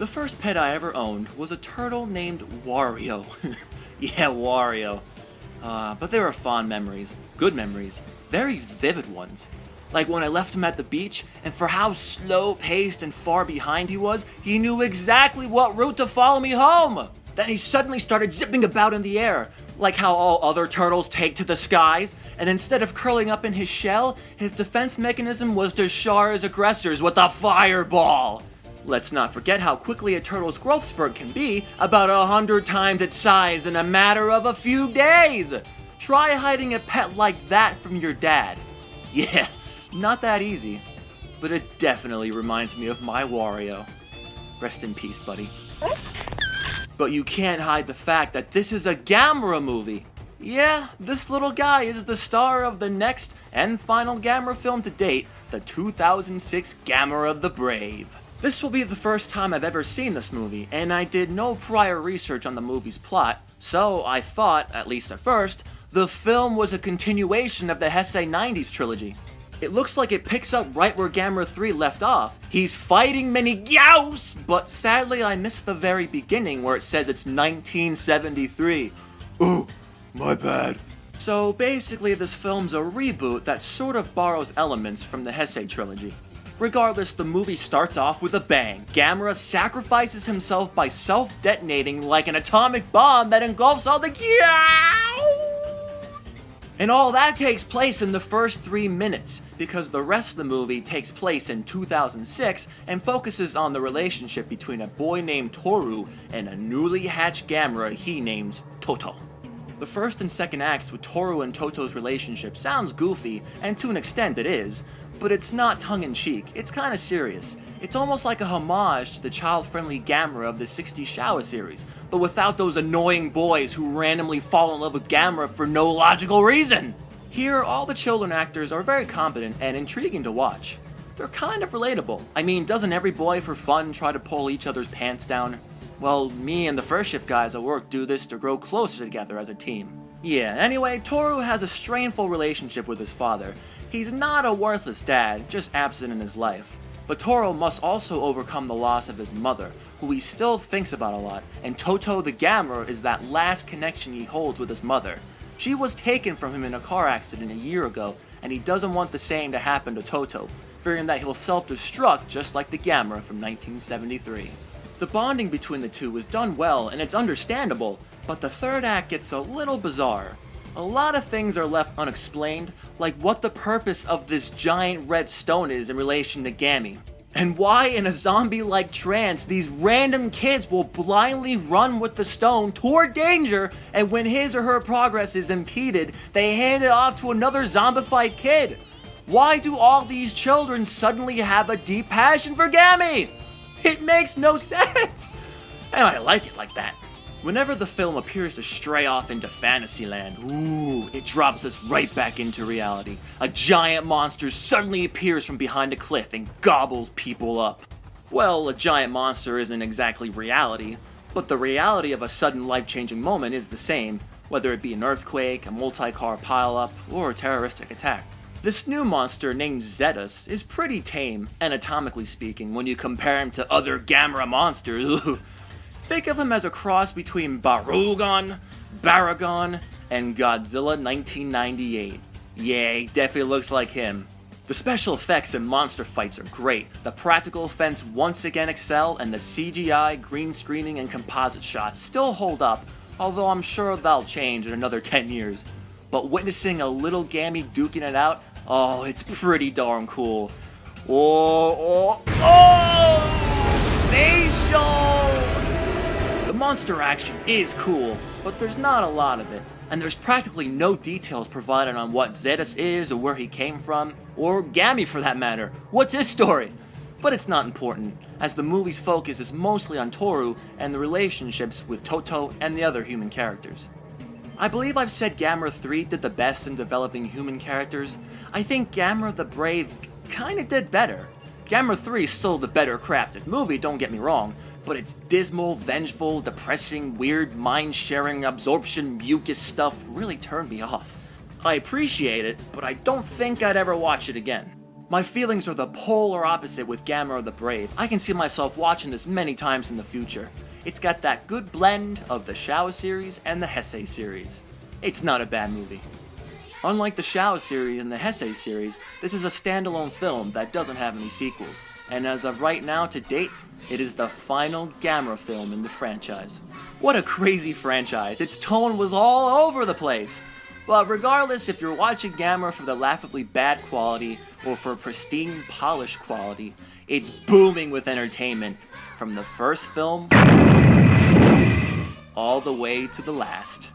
The first pet I ever owned was a turtle named Wario. Yeah, Wario. But they were fond memories, good memories, very vivid ones. Like when I left him at the beach, and for how slow-paced and far behind he was, he knew exactly what route to follow me home! Then he suddenly started zipping about in the air, like how all other turtles take to the skies, and instead of curling up in his shell, his defense mechanism was to shower his aggressors with a fireball! Let's not forget how quickly a turtle's growth spurt can be, about 100 times its size in a matter of a few days! Try hiding a pet like that from your dad. Yeah, not that easy, but it definitely reminds me of my Wario. Rest in peace, buddy. But you can't hide the fact that this is a Gamera movie. Yeah, this little guy is the star of the next and final Gamera film to date, the 2006 Gamera the Brave. This will be the first time I've ever seen this movie, and I did no prior research on the movie's plot, so I thought, at least at first, the film was a continuation of the Heisei 90s trilogy. It looks like it picks up right where Gamera 3 left off. He's fighting many Gyaos, but sadly I missed the very beginning where it says it's 1973. Oh, my bad. So basically this film's a reboot that sort of borrows elements from the Heisei trilogy. Regardless, the movie starts off with a bang. Gamera sacrifices himself by self-detonating like an atomic bomb that engulfs all the Gyaos! And all that takes place in the first 3 minutes, because the rest of the movie takes place in 2006 and focuses on the relationship between a boy named Toru and a newly hatched Gamera he names Toto. The first and second acts with Toru and Toto's relationship sounds goofy, and to an extent it is, but it's not tongue-in-cheek, it's kinda serious. It's almost like a homage to the child-friendly Gamera of the 60s Showa series, but without those annoying boys who randomly fall in love with Gamera for no logical reason! Here, all the children actors are very competent and intriguing to watch. They're kind of relatable. I mean, doesn't every boy for fun try to pull each other's pants down? Well, me and the first shift guys at work do this to grow closer together as a team. Yeah, anyway, Toru has a strainful relationship with his father. He's not a worthless dad, just absent in his life. But Toru must also overcome the loss of his mother, who he still thinks about a lot, and Toto the Gamera is that last connection he holds with his mother. She was taken from him in a car accident a year ago, and he doesn't want the same to happen to Toto, fearing that he'll self-destruct just like the Gamera from 1973. The bonding between the two was done well, and it's understandable, but the third act gets a little bizarre. A lot of things are left unexplained, like what the purpose of this giant red stone is in relation to Gammy. And why in a zombie-like trance these random kids will blindly run with the stone toward danger, and when his or her progress is impeded, they hand it off to another zombified kid. Why do all these children suddenly have a deep passion for Gammy? It makes no sense! And I like it like that. Whenever the film appears to stray off into Fantasyland, ooh, it drops us right back into reality. A giant monster suddenly appears from behind a cliff and gobbles people up. Well, a giant monster isn't exactly reality, but the reality of a sudden life-changing moment is the same, whether it be an earthquake, a multi-car pileup, or a terroristic attack. This new monster named Zetus is pretty tame, anatomically speaking, when you compare him to other Gamera monsters. Think of him as a cross between Barugon, Baragon, and Godzilla 1998. Yeah, he definitely looks like him. The special effects in monster fights are great, the practical effects once again excel, and the CGI, green screening, and composite shots still hold up, although I'm sure that'll change in another 10 years. But witnessing a little Gammy duking it out, oh, it's pretty darn cool. Oh! Facial! The monster action is cool, but there's not a lot of it, and there's practically no details provided on what Zetus is or where he came from, or Gammy for that matter. What's his story? But it's not important, as the movie's focus is mostly on Toru and the relationships with Toto and the other human characters. I believe I've said Gamera 3 did the best in developing human characters. I think Gamera the Brave kinda did better. Gamera 3 is still the better crafted movie, don't get me wrong, but its dismal, vengeful, depressing, weird, mind-sharing, absorption, mucus stuff really turned me off. I appreciate it, but I don't think I'd ever watch it again. My feelings are the polar opposite with Gamera the Brave. I can see myself watching this many times in the future. It's got that good blend of the Shao series and the Heisei series. It's not a bad movie. Unlike the Shao series and the Heisei series, this is a standalone film that doesn't have any sequels, and as of right now to date, it is the final Gamera film in the franchise. What a crazy franchise, its tone was all over the place! But regardless if you're watching Gamera for the laughably bad quality or for pristine polished quality, it's booming with entertainment from the first film all the way to the last.